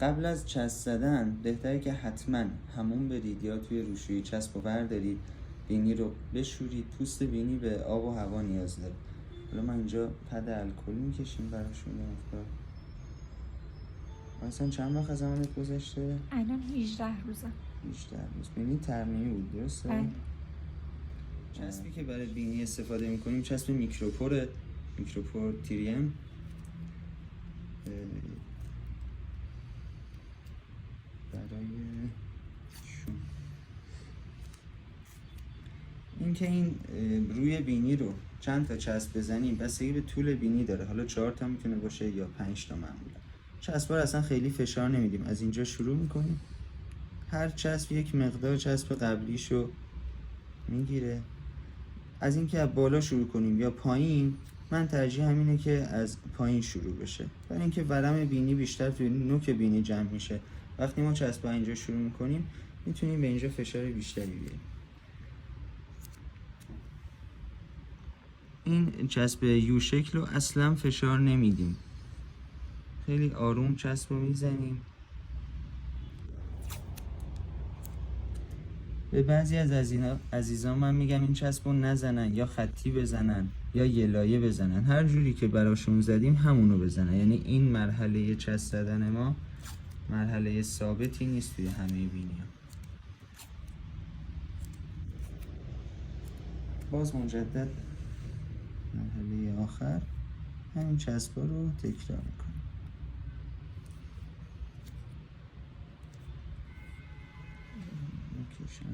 قبل از چسب زدن بهتره که حتما همون برید یا توی روشویی چسب رو بردارید، بینی رو بشورید. پوست بینی به آب و هوا نیاز داره. حالا ما اینجا پد الکل میکشیم براشون یه مقدار. مثلا چند وقت از زمانت گذشته؟ الان 18 روزه. 18 روز. بینی ترمیمی بود درسته؟ بله. چسبی که برای بینی استفاده میکنیم چسب میکروپور تیریم. برای اینکه این روی بینی رو چند تا چسب بزنیم بستگی به طول بینی داره. حالا 4 تا میتونه باشه یا 5 تا معمولا. چسبا رو اصلا خیلی فشار نمیدیم. از اینجا شروع میکنیم. هر چسب یک مقدار چسب قبلیشو میگیره. از اینکه از بالا شروع کنیم یا پایین، من ترجیح همینه که از پایین شروع بشه، برای اینکه ورم بینی بیشتر توی نوک بینی جمع میشه. وقتی ما چسب اینجا شروع میکنیم میتونیم به اینجا فشار بیشتری بیاریم. این چسب یو شکل رو اصلا فشار نمیدیم، خیلی آروم چسب رو میزنیم. به بعضی از عزیزان من میگم این چسب رو نزنن، یا خطی بزنن یا یه لایه بزنن. هر جوری که براشون زدیم همونو بزنن. یعنی این مرحله چسب زدن ما مرحله ثابتی نیست توی همه بینی ها. باز مجدد مرحله آخر همین چسبا رو تکرار میکنیم. میکشم